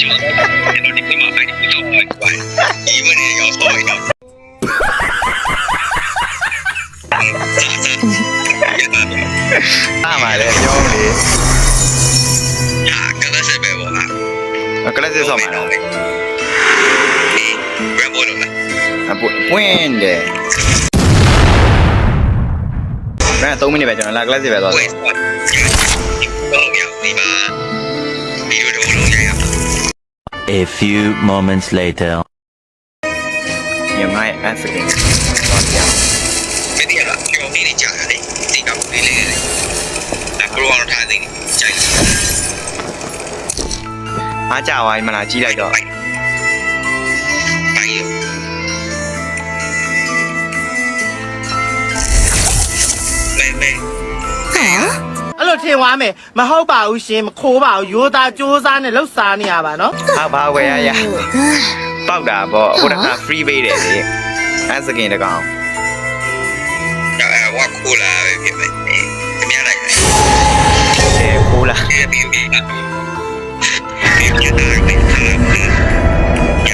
你干嘛买？你不要买，你问你要说一道。အားပါလေပြောလေ 啊，刚才是被我啊， ကလစ်စစ်ဆော့မှာလား 不要摸了啦。 ပွင့်တယ်အဲ့3မိနစ်ပဲကျွန်တော်လာကလစ်စစ်ပဲသွား 为什么？都要你吧，你有什么东西呀？ A few moments later. ညမိုင်းအစကင်းသွားပြ 没得了，就给你讲下来，这个没得的。那不如往他这里讲。 အားကြပါပြီမလားကြီးလိုက်တော့ 还有，妹。 အဲ့လိုထင်သွားမယ်မဟုတ်ပါဘူးရှင်မခိုးပါဘူးရိုးသားစူးစားနဲ့လှုပ်ရှားနေရပါနော် ဟာဘာဝယ်ရပောက်တာပေါ့ဟိုတခါ free ပေးတယ်လေအစကင်းတကောင် 我哭了，别别，怎么样来着？ ခိုးလား 别别别，别别打没打没，呀，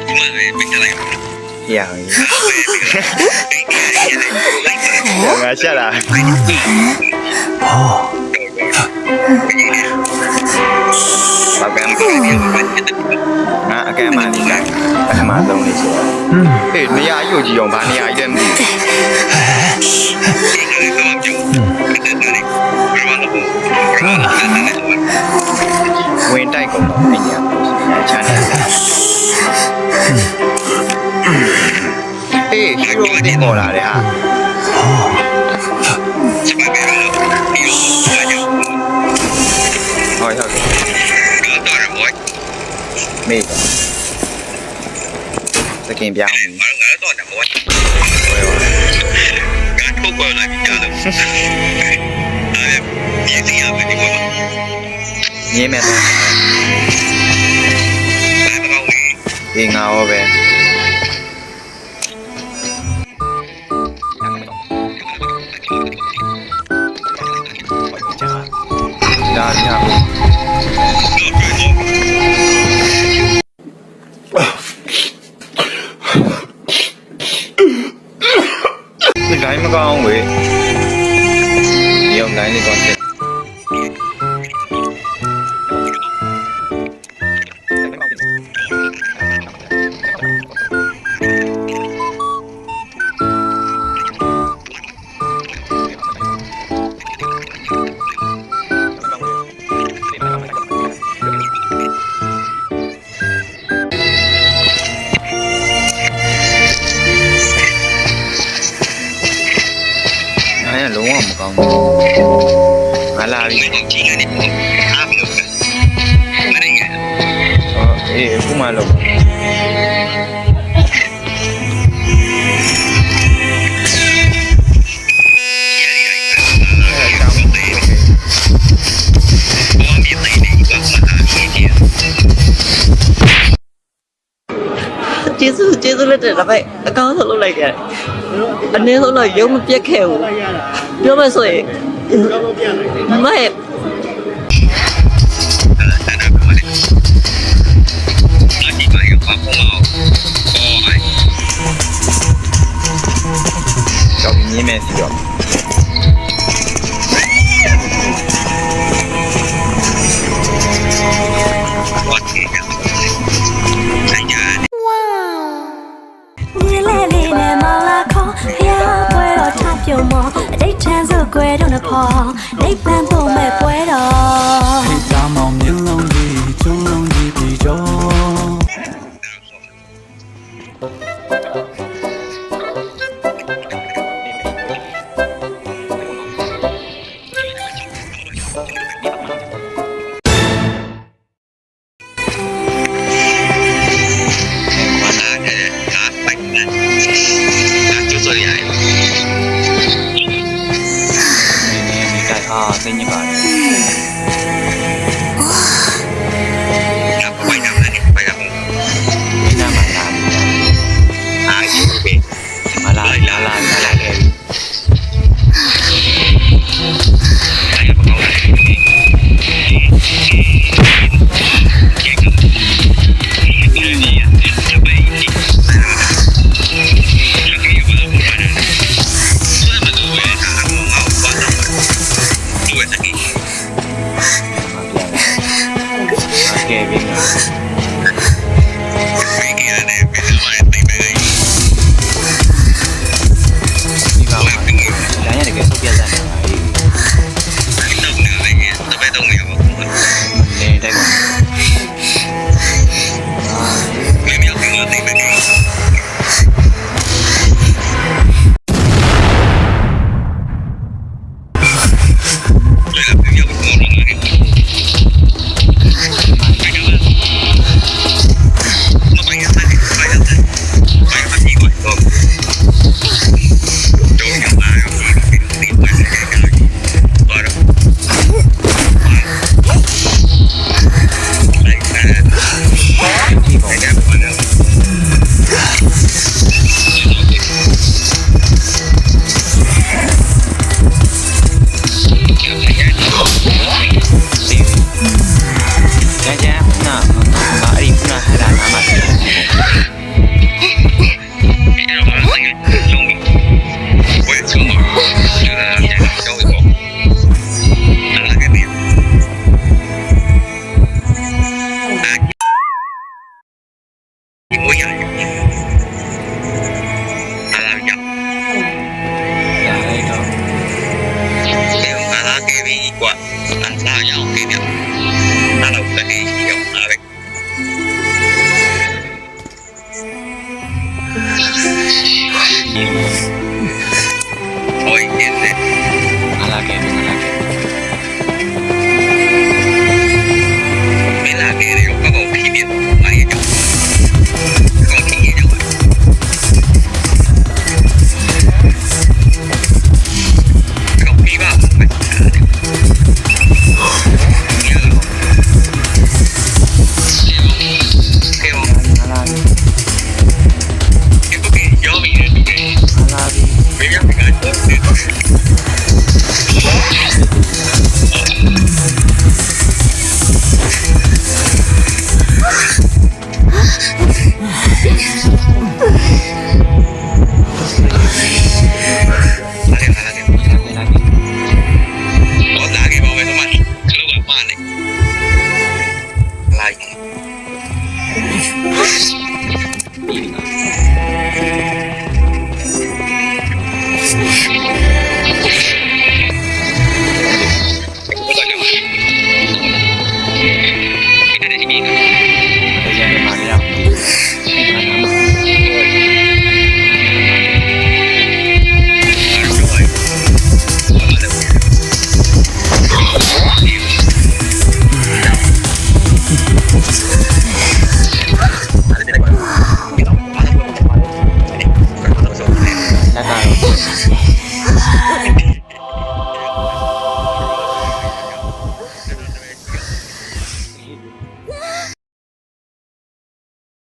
你妈的没下来。 ရအောင်ငါချက်လာဘာကံငါအကံမလေးလိုက်ပထမဆုံးလေးဆိုတော့ဟေးနေရာကြီးကိုကြည့်အောင်ဗာနေရာကြီးလည်းမသိဝင်တိုက်ကုန်တော့အဲ့ညာချမ်းတယ်ဟေးဟီးရိုးတင်ပေါ်လာတယ်ဟာဟုတ်မေးစကင်ပြောင်းညင်းမဲ့တော့ဒီငါရောပဲဒါညာဒီတိုင်းမကောင်းဝေးဒီအောင်တိုင်းလေးတော့ဆက်လုံးဝမကောင်းဘူးငါလာပြီအေးခုမှလို့ကျေးဇူးလက်တဲ့ဒါပေမဲ့အကောင်းဆုံးလုပ်လိုက်ရတယ်အနည်းဆုံးတော့ရုံးမပြတ်ခဲ့ဘူးပြောမှဆိုရင်မရဲ့ ကြောက်မြင်းမဲ့စီတော့你半步没回头。黑大毛面龙的，中龙的啤酒。စိတ်ညစ်ပါ Mấy kia này bây giờ mày tìm cái gì? ဒီပါဦး။ဒါရတကယ်ဆုတ်ပြတ်တယ်။အေး Tông nữa này kia, tao phải tông nhiều không? နေတိုက်ပါ Mày mèo thì ngồi tìm cái gì? Đây là mèo của con rồi này. Mày đâu rồi? Nó bay ra đây, bay ra đây. Bay ra gì vậy? Không. Chỗ nhà bà không gì, cái đường tìm bay ra cái gì. Rồi đâu. Đây nè. ဒီပါ Đây nè, bà nè. Kéo lại ra. ဒီကျန်ကျန်နာမအဲ့ဒီခုနဟလာနာမှာ Cái đó là cái lông mình. Quay xuống rồi. Chứ là chạy đâu rồi. Đó là cái điểm. À, cái mũi nhảy. À, làm chậm. ဒါလိုက်တော့ Kêu à là cái gì quả. À, là nhau cái điểm. Đó là cái gì kiểu à đấy. Thôi, yên đấy. အလာကဲအလာကဲ Mình là cái điều có bầu khí biệt mày hiểu không khí hiểu không khí vào mày nhớ kêu အလာ kêu cái gió mình cái အလာဒီ mình nhắc mình nói tốt lagi mau main teman keluar mana lagi